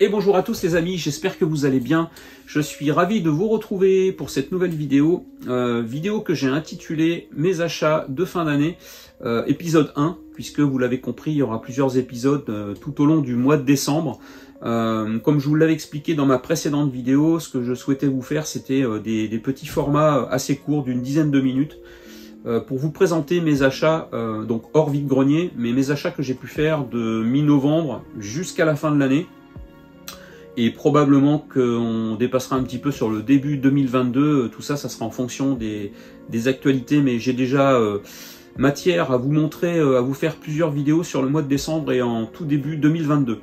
Et bonjour à tous les amis, j'espère que vous allez bien. Je suis ravi de vous retrouver pour cette nouvelle vidéo, vidéo que j'ai intitulée « Mes achats de fin d'année », épisode 1, puisque vous l'avez compris, il y aura plusieurs épisodes tout au long du mois de décembre. Comme je vous l'avais expliqué dans ma précédente vidéo, ce que je souhaitais vous faire, c'était des petits formats assez courts d'une dizaine de minutes, pour vous présenter mes achats, donc hors vide-grenier, mais mes achats que j'ai pu faire de mi-novembre jusqu'à la fin de l'année. Et probablement qu'on dépassera un petit peu sur le début 2022, tout ça, ça sera en fonction des actualités, mais j'ai déjà matière à vous montrer, à vous faire plusieurs vidéos sur le mois de décembre et en tout début 2022.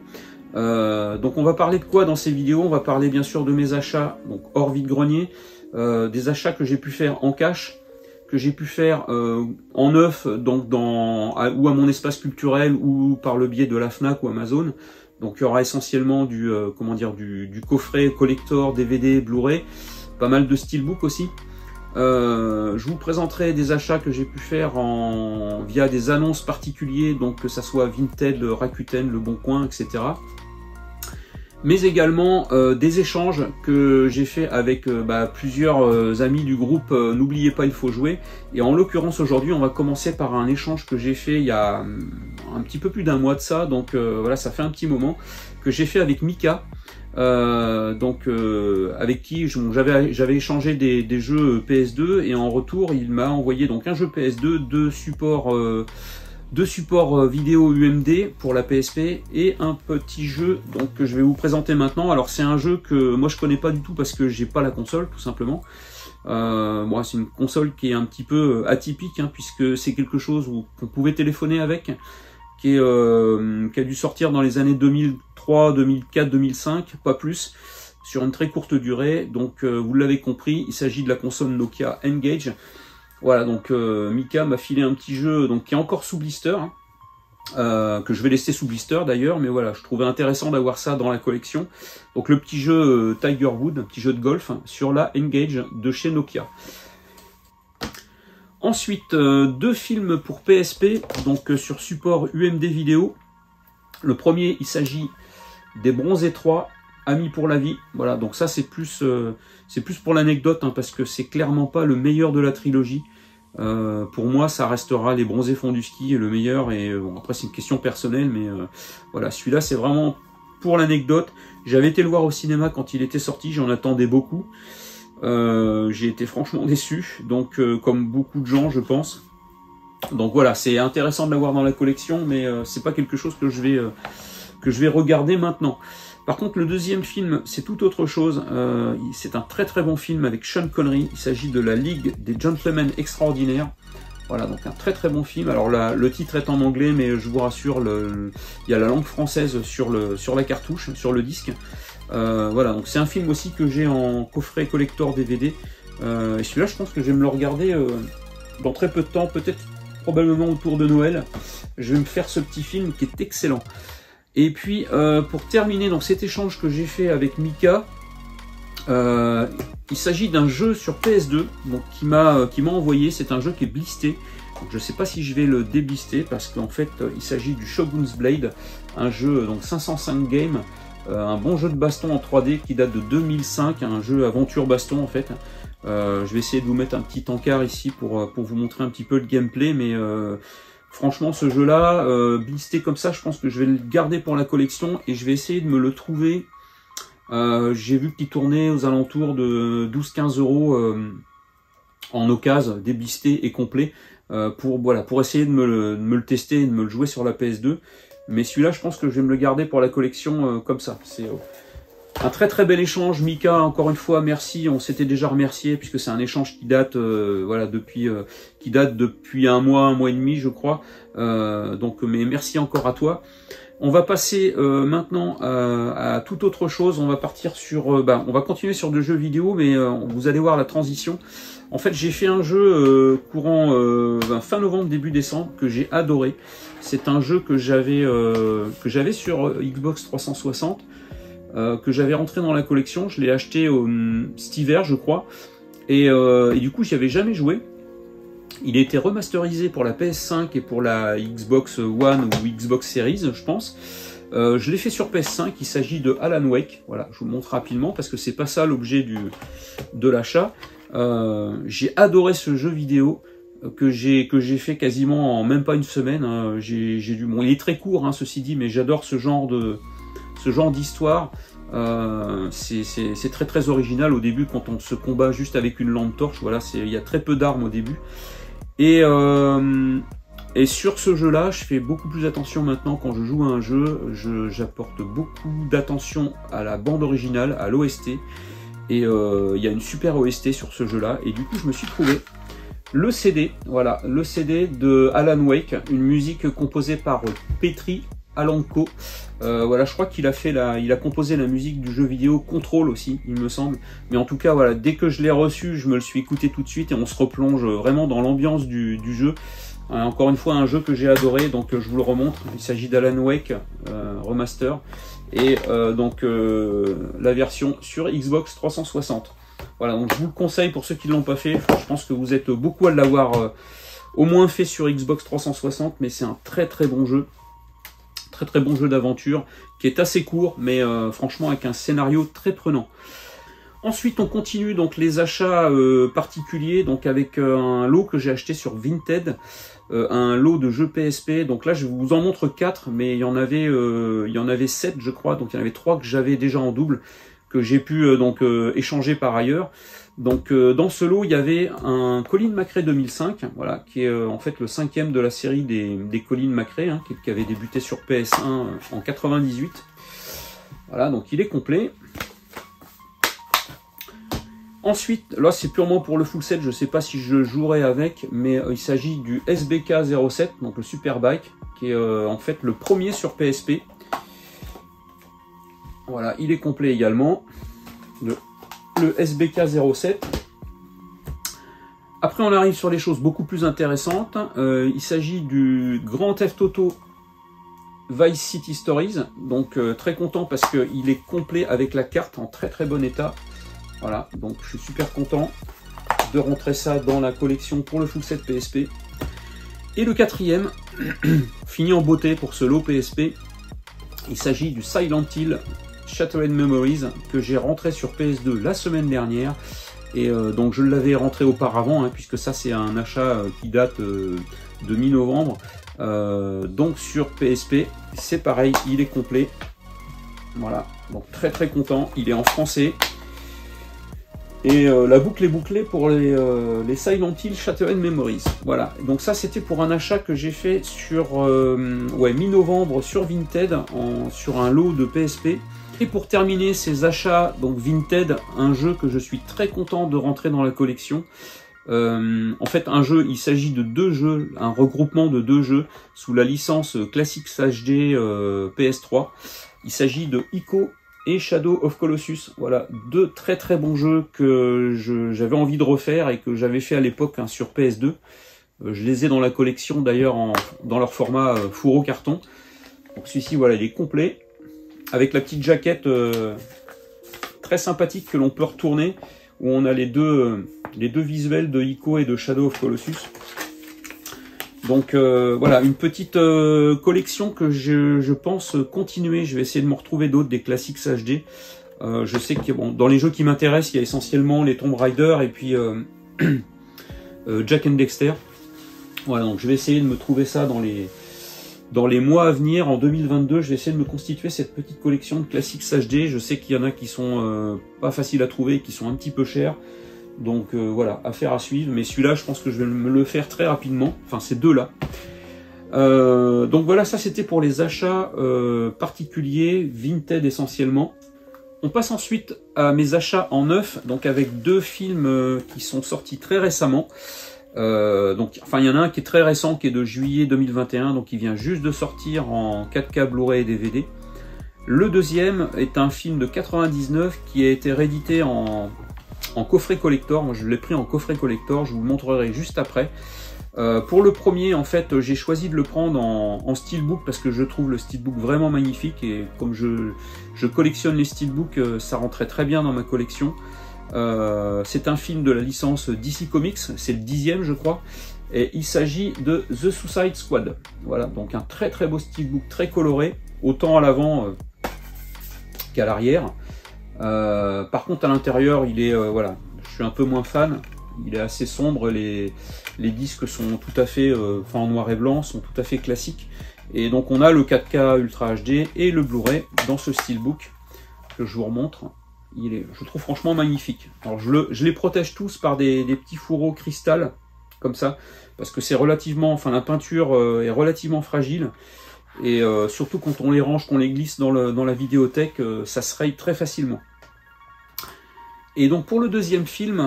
Donc on va parler de quoi dans ces vidéos? On va parler bien sûr de mes achats, donc hors vide-grenier, des achats que j'ai pu faire en cash, que j'ai pu faire en neuf, donc ou à mon espace culturel, ou par le biais de la Fnac ou Amazon. Donc il y aura essentiellement du coffret collector, DVD, Blu-ray, pas mal de steelbook aussi. Je vous présenterai des achats que j'ai pu faire via des annonces particuliers, donc que ça soit Vinted, Rakuten, Le Bon Coin, etc. Mais également des échanges que j'ai fait avec plusieurs amis du groupe N'oubliez pas, il faut jouer. Et en l'occurrence aujourd'hui, on va commencer par un échange que j'ai fait il y a un petit peu plus d'un mois de ça, donc voilà, ça fait un petit moment, que j'ai fait avec Mika, avec qui j'avais échangé des jeux PS2, et en retour il m'a envoyé donc un jeu PS2, deux supports vidéo UMD pour la PSP et un petit jeu donc que je vais vous présenter maintenant. Alors c'est un jeu que moi je connais pas du tout parce que j'ai pas la console, tout simplement. Bon, c'est une console qui est un petit peu atypique, hein, puisque c'est quelque chose qu'on pouvait téléphoner avec, qui a dû sortir dans les années 2003, 2004, 2005, pas plus, sur une très courte durée. Donc vous l'avez compris, il s'agit de la console Nokia N-Gage. Voilà, donc Mika m'a filé un petit jeu donc qui est encore sous blister, hein, que je vais laisser sous blister d'ailleurs, mais voilà, je trouvais intéressant d'avoir ça dans la collection. Donc le petit jeu Tiger Wood, un petit jeu de golf, hein, sur la N-Gage de chez Nokia. Ensuite, deux films pour PSP, donc sur support UMD vidéo. Le premier, il s'agit des Bronzés 3, Amis pour la vie. Voilà, donc ça c'est plus pour l'anecdote, hein, parce que c'est clairement pas le meilleur de la trilogie. Pour moi, ça restera les Bronzés font du ski le meilleur. Et bon, après c'est une question personnelle, mais voilà, celui-là c'est vraiment pour l'anecdote. J'avais été le voir au cinéma quand il était sorti, j'en attendais beaucoup. J'ai été franchement déçu, donc comme beaucoup de gens je pense. Donc voilà, c'est intéressant de l'avoir dans la collection, mais c'est pas quelque chose que je vais regarder maintenant. Par contre, le deuxième film, c'est tout autre chose. C'est un très très bon film avec Sean Connery. Il s'agit de La Ligue des Gentlemen Extraordinaires. Voilà, donc un très très bon film. Alors là, le titre est en anglais, mais je vous rassure, il y a la langue française sur la cartouche, sur le disque. Voilà, donc c'est un film aussi que j'ai en coffret collector DVD. Et celui-là, je pense que je vais me le regarder dans très peu de temps, peut-être probablement autour de Noël. Je vais me faire ce petit film qui est excellent. Et puis, pour terminer donc cet échange que j'ai fait avec Mika, il s'agit d'un jeu sur PS2 donc, qui m'a envoyé. C'est un jeu qui est blisté. Donc, je ne sais pas si je vais le déblister parce qu'en fait, il s'agit du Shogun's Blade, un jeu donc 505 games. Un bon jeu de baston en 3D qui date de 2005, un jeu aventure baston en fait. Je vais essayer de vous mettre un petit encart ici pour vous montrer un petit peu le gameplay, mais franchement ce jeu là, blisté comme ça, je pense que je vais le garder pour la collection et je vais essayer de me le trouver. J'ai vu qu'il tournait aux alentours de 12-15 € en occasion, déblisté et complet, pour essayer de me le tester et de me le jouer sur la PS2. Mais celui-là, je pense que je vais me le garder pour la collection comme ça. C'est un très très bel échange. Mika, encore une fois, merci. On s'était déjà remercié puisque c'est un échange qui date, depuis un mois et demi, je crois. Mais merci encore à toi. On va passer maintenant à toute autre chose. On va partir sur, on va continuer sur de jeux vidéo, mais vous allez voir la transition. En fait, j'ai fait un jeu courant fin novembre, début décembre, que j'ai adoré. C'est un jeu que j'avais sur Xbox 360, que j'avais rentré dans la collection. Je l'ai acheté cet hiver, je crois, et du coup, j'y avais jamais joué. Il a été remasterisé pour la PS5 et pour la Xbox One ou Xbox Series, je pense. Je l'ai fait sur PS5, il s'agit de Alan Wake. Voilà, je vous le montre rapidement parce que c'est pas ça l'objet de l'achat. J'ai adoré ce jeu vidéo que j'ai fait quasiment en même pas une semaine. Hein. Bon, il est très court, hein, ceci dit, mais j'adore ce genre d'histoire. C'est très très original au début quand on se combat juste avec une lampe torche. Voilà, il y a très peu d'armes au début. Et sur ce jeu-là, je fais beaucoup plus attention maintenant quand je joue à un jeu. J'apporte beaucoup d'attention à la bande originale, à l'OST. Et il y a une super OST sur ce jeu-là. Et du coup, je me suis trouvé le CD. Voilà, le CD de Alan Wake, une musique composée par Petri Alanko. Voilà, je crois qu'il a composé la musique du jeu vidéo Control aussi, il me semble. Mais en tout cas, voilà, dès que je l'ai reçu, je me le suis écouté tout de suite et on se replonge vraiment dans l'ambiance du jeu. Encore une fois, un jeu que j'ai adoré, donc je vous le remontre. Il s'agit d'Alan Wake Remaster et donc la version sur Xbox 360. Voilà, donc je vous le conseille pour ceux qui ne l'ont pas fait. Je pense que vous êtes beaucoup à l'avoir au moins fait sur Xbox 360, mais c'est un très très bon jeu. Très très bon jeu d'aventure qui est assez court, mais franchement avec un scénario très prenant. Ensuite, on continue donc les achats particuliers, donc avec un lot que j'ai acheté sur Vinted, un lot de jeux PSP. Donc là, je vous en montre 4, mais il y en avait 7, je crois. Donc il y en avait 3 que j'avais déjà en double, que j'ai pu échanger par ailleurs. Donc dans ce lot, il y avait un Colin McRae 2005, voilà, qui est en fait le 5e de la série des Colin McRae, hein, qui avait débuté sur PS1 en 98. Voilà, donc il est complet. Ensuite, là c'est purement pour le full set, je ne sais pas si je jouerai avec, mais il s'agit du SBK 07, donc le Superbike, qui est en fait le premier sur PSP. Voilà, il est complet également. Le SBK 07. Après, on arrive sur les choses beaucoup plus intéressantes. Il s'agit du Grand Theft Auto Vice City Stories. Donc, très content parce qu'il est complet avec la carte en très très bon état. Voilà, donc je suis super content de rentrer ça dans la collection pour le full set PSP. Et le 4e, fini en beauté pour ce lot PSP. Il s'agit du Silent Hill Shattered Memories que j'ai rentré sur PS2 la semaine dernière et donc je l'avais rentré auparavant hein, puisque ça c'est un achat qui date de mi-novembre, donc sur PSP c'est pareil, il est complet. Voilà, donc très très content, il est en français et la boucle est bouclée pour les Silent Hill Shattered Memories. Voilà, donc ça c'était pour un achat que j'ai fait sur mi-novembre sur Vinted sur un lot de PSP. Et pour terminer ces achats, donc Vinted, un jeu que je suis très content de rentrer dans la collection. En fait, un jeu, il s'agit de 2 jeux, un regroupement de 2 jeux sous la licence Classics HD PS3. Il s'agit de Ico et Shadow of Colossus. Voilà, 2 très très bons jeux que j'avais envie de refaire et que j'avais fait à l'époque hein, sur PS2. Je les ai dans la collection d'ailleurs dans leur format fourreau carton. Donc celui-ci, voilà, il est complet. Avec la petite jaquette très sympathique que l'on peut retourner, où on a les deux visuels de Ico et de Shadow of Colossus. Donc voilà, une petite collection que je pense continuer. Je vais essayer de me retrouver d'autres, des classiques HD. Je sais que bon, dans les jeux qui m'intéressent, il y a essentiellement les Tomb Raider et puis Jak and Dexter. Voilà, donc je vais essayer de me trouver ça dans les mois à venir. En 2022, je vais essayer de me constituer cette petite collection de classiques HD. Je sais qu'il y en a qui sont pas faciles à trouver, qui sont un petit peu chers. Donc voilà, affaire à suivre. Mais celui-là, je pense que je vais me le faire très rapidement. Enfin, ces deux-là. Donc voilà, ça c'était pour les achats particuliers, Vinted essentiellement. On passe ensuite à mes achats en neuf, donc avec 2 films qui sont sortis très récemment. Donc, enfin, il y en a un qui est très récent, qui est de juillet 2021, donc il vient juste de sortir en 4K Blu-ray et DVD. Le deuxième est un film de 99 qui a été réédité en coffret collector. Moi, je l'ai pris en coffret collector, je vous le montrerai juste après. Pour le premier, en fait, j'ai choisi de le prendre en steelbook parce que je trouve le steelbook vraiment magnifique et comme je collectionne les steelbooks, ça rentrait très bien dans ma collection. C'est un film de la licence DC Comics, c'est le 10e je crois, et il s'agit de The Suicide Squad. Voilà, donc un très très beau steelbook, très coloré, autant à l'avant qu'à l'arrière. Par contre à l'intérieur il est voilà, je suis un peu moins fan, il est assez sombre, les disques sont tout à fait enfin en noir et blanc, sont tout à fait classiques, et donc on a le 4K Ultra HD et le Blu-ray dans ce steelbook que je vous remontre. Il est, je trouve franchement magnifique. Alors je les protège tous par des petits fourreaux cristal comme ça, parce que c'est relativement, enfin la peinture est relativement fragile, et surtout quand on les range, qu'on les glisse dans la vidéothèque, ça se raye très facilement. Et donc pour le deuxième film,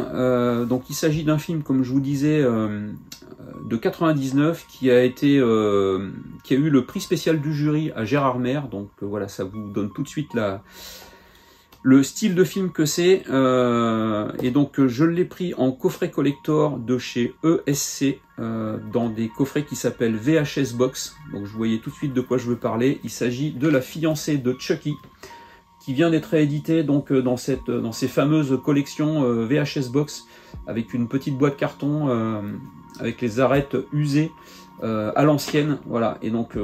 donc il s'agit d'un film, comme je vous disais, de 99, qui a eu le prix spécial du jury à Gérardmer. Donc voilà, ça vous donne tout de suite le style de film que c'est. Et donc je l'ai pris en coffret collector de chez ESC, dans des coffrets qui s'appellent VHS Box. Donc je voyais tout de suite de quoi je veux parler. Il s'agit de La fiancée de Chucky, qui vient d'être réédité donc dans ces fameuses collections VHS Box, avec une petite boîte carton avec les arêtes usées à l'ancienne. Voilà, et donc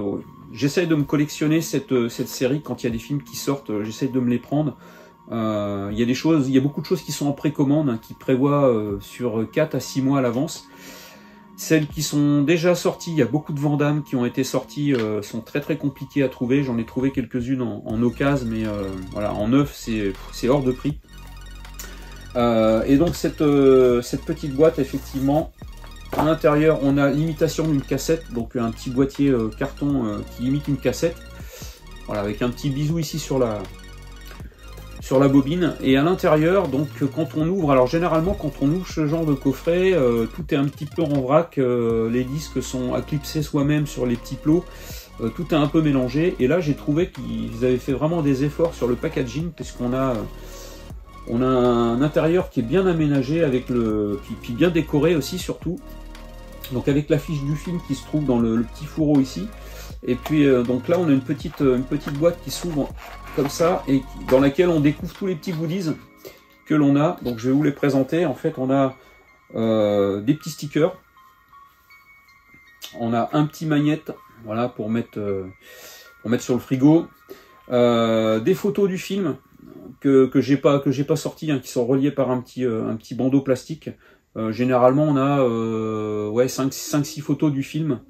j'essaye de me collectionner cette série. Quand il y a des films qui sortent, j'essaye de me les prendre. Il y a beaucoup de choses qui sont en précommande, hein, qui prévoient sur 4 à 6 mois à l'avance. Celles qui sont déjà sorties, il y a beaucoup de Van Damme qui ont été sorties, sont très compliquées à trouver. J'en ai trouvé quelques-unes en occasion, mais voilà, en neuf c'est hors de prix. Et donc cette petite boîte, effectivement, à l'intérieur on a l'imitation d'une cassette, donc un petit boîtier carton qui imite une cassette. Voilà, avec un petit bisou ici sur la bobine, et à l'intérieur, donc quand on ouvre, alors généralement quand on ouvre ce genre de coffret, tout est un petit peu en vrac, les disques sont clipsés soi-même sur les petits plots, tout est un peu mélangé, et là j'ai trouvé qu'ils avaient fait vraiment des efforts sur le packaging, puisqu'on a un intérieur qui est bien aménagé, avec puis bien décoré aussi surtout, donc avec l'affiche du film qui se trouve dans le petit fourreau ici. Et puis donc là on a une petite boîte qui s'ouvre comme ça, et dans laquelle on découvre tous les petits goodies que l'on a. Donc je vais vous les présenter. En fait on a des petits stickers, on a un petit magnète, voilà, pour mettre sur le frigo, des photos du film que j'ai pas sorti, hein, qui sont reliées par un petit bandeau plastique. Généralement on a 5-6 photos du film.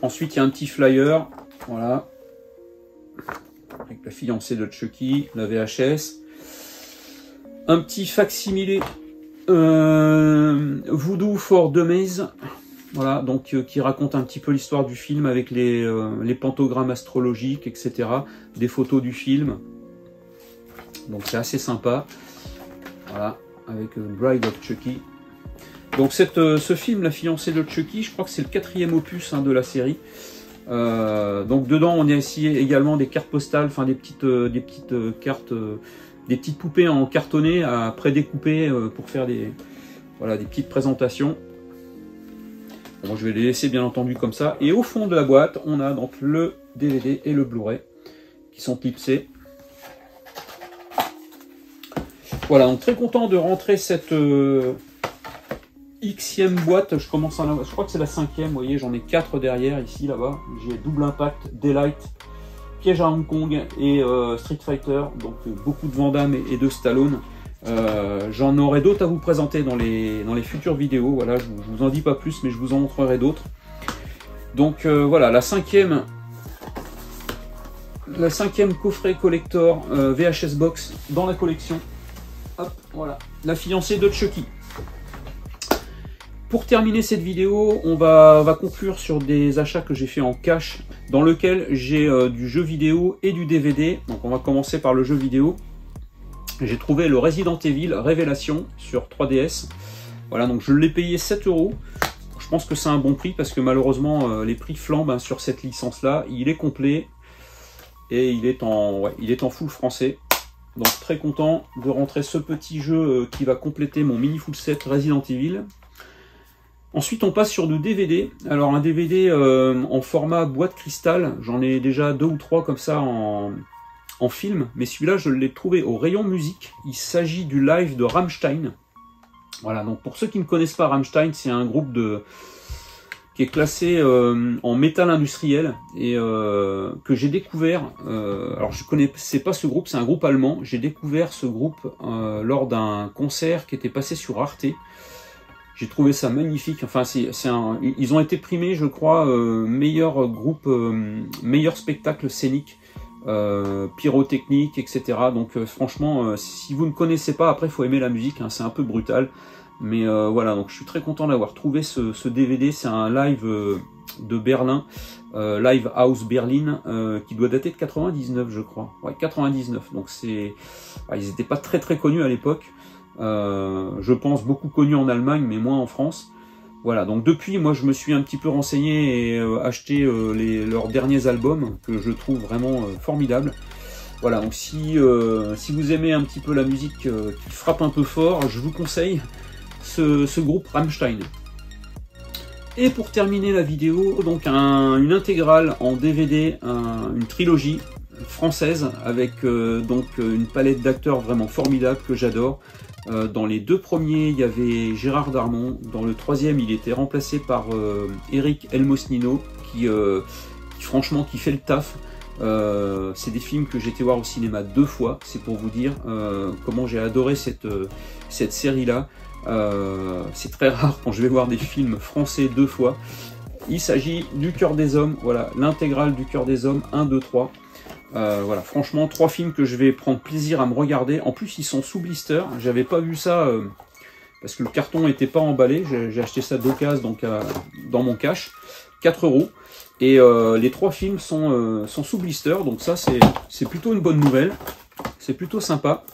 Ensuite il y a un petit flyer, voilà, avec La fiancée de Chucky, la VHS. Un petit facsimilé Voodoo for Dummies, voilà, donc qui raconte un petit peu l'histoire du film, avec les pentagrammes astrologiques, etc. Des photos du film. Donc c'est assez sympa. Voilà, avec Bride of Chucky. Donc ce film, La fiancée de Chucky, je crois que c'est le 4e opus, hein, de la série. Donc dedans on a ici également des cartes postales, enfin des petites cartes, des petites poupées en cartonné à prédécouper pour faire des petites présentations. Bon, je vais les laisser bien entendu comme ça. Et au fond de la boîte, on a donc le DVD et le Blu-ray qui sont clipsés. Voilà, donc très content de rentrer cette Xème boîte. Je crois que c'est la 5e, vous voyez, j'en ai 4 derrière, ici, là-bas. J'ai Double Impact, Daylight, Piège à Hong Kong et Street Fighter, donc beaucoup de Van Damme et de Stallone. J'en aurai d'autres à vous présenter dans les futures vidéos. Voilà, je vous en dis pas plus, mais je vous en montrerai d'autres. Donc voilà, la cinquième coffret collector VHS Box dans la collection. Hop, voilà, La fiancée de Chucky. Pour terminer cette vidéo, on va conclure sur des achats que j'ai fait en cash, dans lequel j'ai du jeu vidéo et du DVD. Donc on va commencer par le jeu vidéo. J'ai trouvé le Resident Evil Révélation sur 3DS. Voilà, donc je l'ai payé 7 €. Je pense que c'est un bon prix, parce que malheureusement les prix flambent, hein, sur cette licence-là. Il est complet et il est en full français. Donc très content de rentrer ce petit jeu qui va compléter mon mini full set Resident Evil. Ensuite on passe sur du DVD. Alors un DVD en format boîte cristal, j'en ai déjà 2 ou 3 comme ça en film, mais celui-là je l'ai trouvé au rayon musique. Il s'agit du live de Rammstein. Voilà, donc pour ceux qui ne connaissent pas Rammstein, c'est un groupe de qui est classé en métal industriel et que j'ai découvert. Alors je connaissais pas ce groupe, c'est un groupe allemand. J'ai découvert ce groupe lors d'un concert qui était passé sur Arte. J'ai trouvé ça magnifique. Enfin, ils ont été primés, je crois, meilleur groupe, meilleur spectacle scénique, pyrotechnique, etc. Donc franchement, si vous ne connaissez pas, après il faut aimer la musique, hein, c'est un peu brutal. Mais voilà, donc je suis très content d'avoir trouvé ce DVD. C'est un live de Berlin, Live House Berlin, qui doit dater de 99, je crois. Ouais, 99. Donc ils n'étaient pas très très connus à l'époque. Je pense beaucoup connus en Allemagne, mais moins en France. Voilà, donc depuis, moi je me suis un petit peu renseigné et acheté leurs derniers albums, que je trouve vraiment formidables. Voilà, donc si vous aimez un petit peu la musique qui frappe un peu fort, je vous conseille ce groupe Rammstein. Et pour terminer la vidéo, donc une intégrale en DVD, une trilogie française avec donc une palette d'acteurs vraiment formidable que j'adore. Dans les deux premiers, il y avait Gérard Darmon. Dans le troisième, il était remplacé par Eric Elmosnino, qui franchement qui fait le taf. C'est des films que j'ai été voir au cinéma 2 fois. C'est pour vous dire comment j'ai adoré cette série-là. C'est très rare quand je vais voir des films français 2 fois. Il s'agit du Cœur des Hommes, voilà, l'intégrale du Cœur des Hommes, 1, 2, 3. Voilà, franchement, 3 films que je vais prendre plaisir à me regarder. En plus, ils sont sous blister. J'avais pas vu ça parce que le carton n'était pas emballé. J'ai acheté ça d'occasion donc dans mon cash, 4 €. Et les 3 films sont sous blister, donc ça c'est plutôt une bonne nouvelle. C'est plutôt sympa.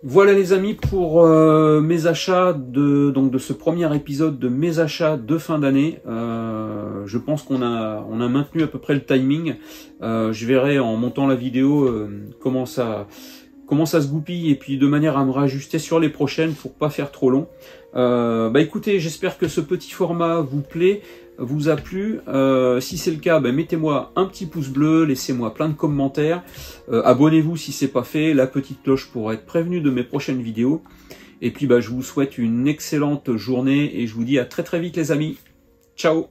Voilà les amis pour mes achats de ce premier épisode de mes achats de fin d'année. Je pense qu'on a maintenu à peu près le timing. Je verrai en montant la vidéo comment ça se goupille et puis de manière à me réajuster sur les prochaines pour pas faire trop long. Bah écoutez, j'espère que ce petit format vous plaît, vous a plu. Si c'est le cas, bah, mettez-moi un petit pouce bleu, laissez-moi plein de commentaires, abonnez-vous si c'est pas fait, la petite cloche pour être prévenu de mes prochaines vidéos. Et puis bah, je vous souhaite une excellente journée et je vous dis à très très vite les amis. Ciao!